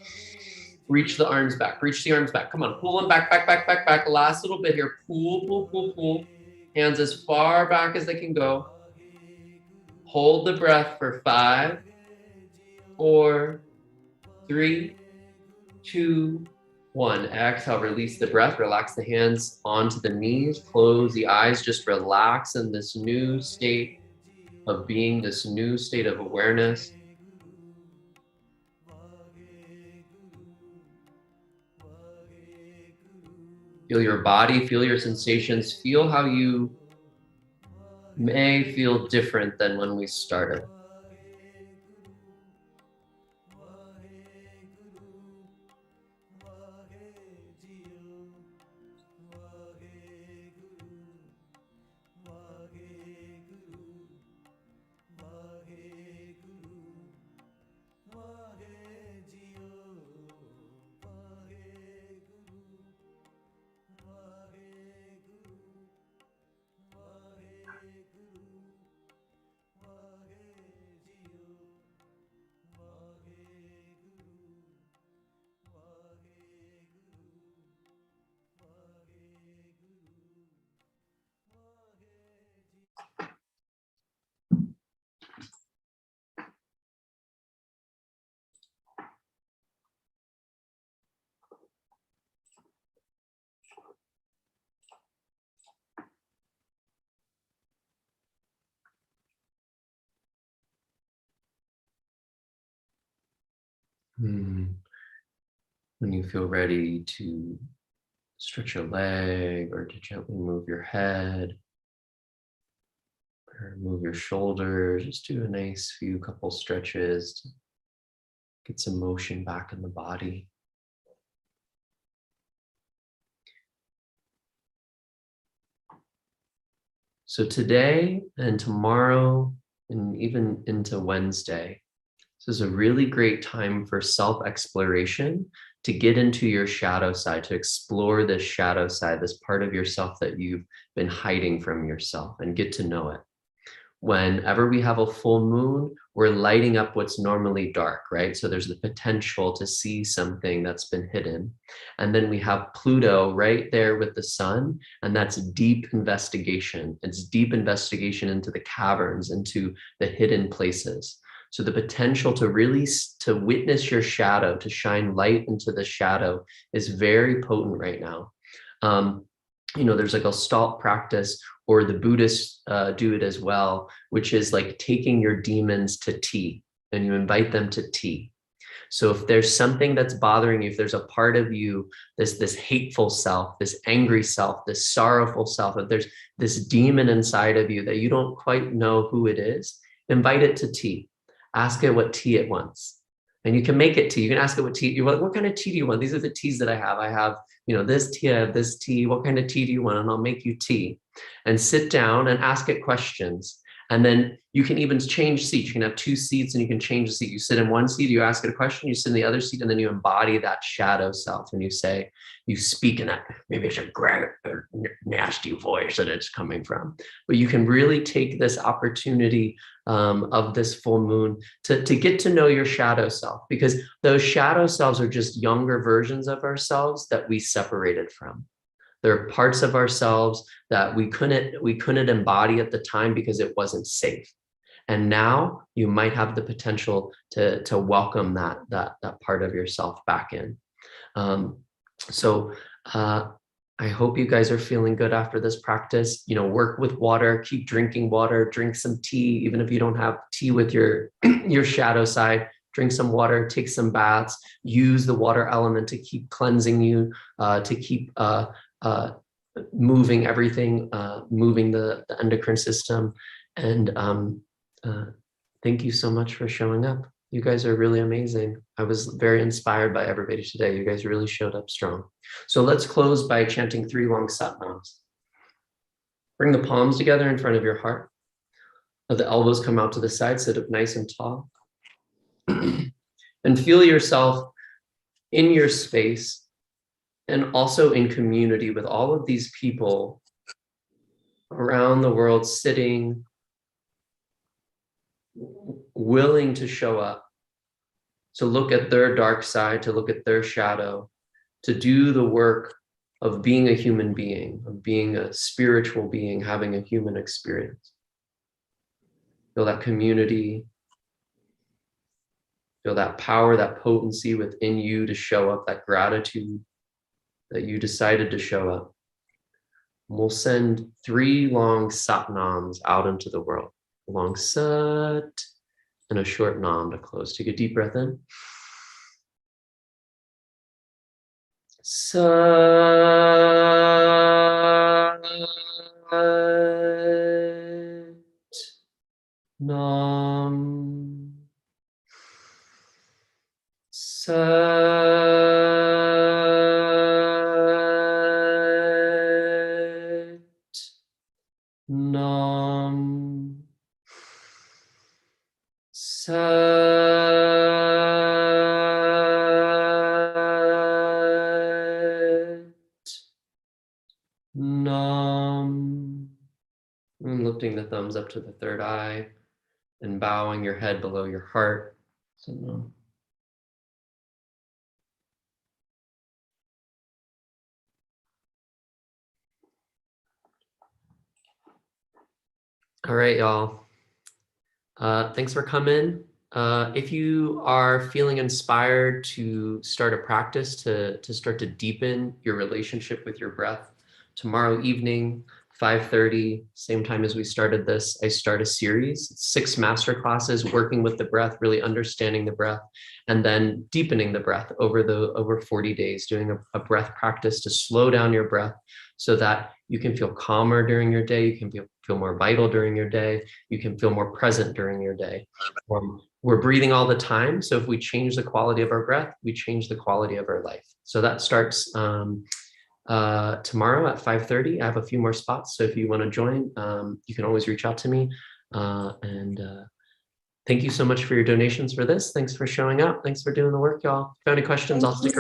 Reach the arms back. Reach the arms back. Come on, pull them back, back, back, back, back. Last little bit here. Pull, pull, pull, pull. Hands as far back as they can go. Hold the breath for 5, 4, 3, 2, 1. Exhale, release the breath. Relax the hands onto the knees. Close the eyes. Just relax in this new state of being, this new state of awareness. Feel your body, feel your sensations, feel how you may feel different than when we started. When you feel ready to stretch your leg or to gently move your head or move your shoulders, just do a nice couple stretches to get some motion back in the body. So today and tomorrow and even into Wednesday, this is a really great time for self-exploration, to get into your shadow side, to explore this shadow side, this part of yourself that you've been hiding from yourself, and get to know it. Whenever we have a full moon, we're lighting up what's normally dark, right? So there's the potential to see something that's been hidden. And then we have Pluto right there with the sun, and that's deep investigation. It's deep investigation into the caverns, into the hidden places. So the potential to really to witness your shadow, to shine light into the shadow, is very potent right now. There's like a Gestalt practice, or the Buddhists do it as well, which is like taking your demons to tea, and you invite them to tea. So if there's something that's bothering you, if there's a part of you, this hateful self, this angry self, this sorrowful self, if there's this demon inside of you that you don't quite know who it is, invite it to tea. Ask it what tea it wants. And you can make it tea. You can ask it what tea you want. What kind of tea do you want? These are the teas that I have. I have, this tea, I have this tea. What kind of tea do you want? And I'll make you tea. And sit down and ask it questions. And then you can even change seats. You can have 2 seats and you can change the seat. You sit in one seat, you ask it a question, you sit in the other seat, and then you embody that shadow self. And you speak in that, maybe it's a nasty voice that it's coming from. But you can really take this opportunity of this full moon to get to know your shadow self, because those shadow selves are just younger versions of ourselves that we separated from. There are parts of ourselves that we couldn't embody at the time because it wasn't safe. And now you might have the potential to welcome that part of yourself back in. I hope you guys are feeling good after this practice. Work with water, keep drinking water, drink some tea, even if you don't have tea with your shadow side, drink some water, take some baths, use the water element to keep cleansing you, to keep moving everything, moving the endocrine system. And thank you so much for showing up. You guys are really amazing. I was very inspired by everybody today. You guys really showed up strong. So let's close by chanting 3 long satnams. Bring the palms together in front of your heart. Let the elbows come out to the side, sit up nice and tall. And feel yourself in your space and also in community with all of these people around the world sitting, willing to show up, to look at their dark side, to look at their shadow, to do the work of being a human being, of being a spiritual being, having a human experience. Feel that community, feel that power, that potency within you to show up, that gratitude that you decided to show up. And we'll send 3 long satnams out into the world. A long sat and a short nam to close. Take a deep breath in. Sat nam. Sat nam. Sat nam. And lifting the thumbs up to the third eye and bowing your head below your heart. So nam. All right, y'all. Thanks for coming. If you are feeling inspired to start a practice to start to deepen your relationship with your breath, tomorrow evening, 5:30, same time as we started this, I start a series, 6 master classes, working with the breath, really understanding the breath, and then deepening the breath over 40 days, doing a breath practice to slow down your breath so that you can feel calmer during your day, you can feel more vital during your day, you can feel more present during your day. We're breathing all the time, so if we change the quality of our breath, we change the quality of our life. So that starts tomorrow at 5:30. I have a few more spots, so if you want to join, you can always reach out to me. Thank you so much for your donations for this. Thanks for showing up. Thanks for doing the work, y'all. If you have any questions, I'll stick around.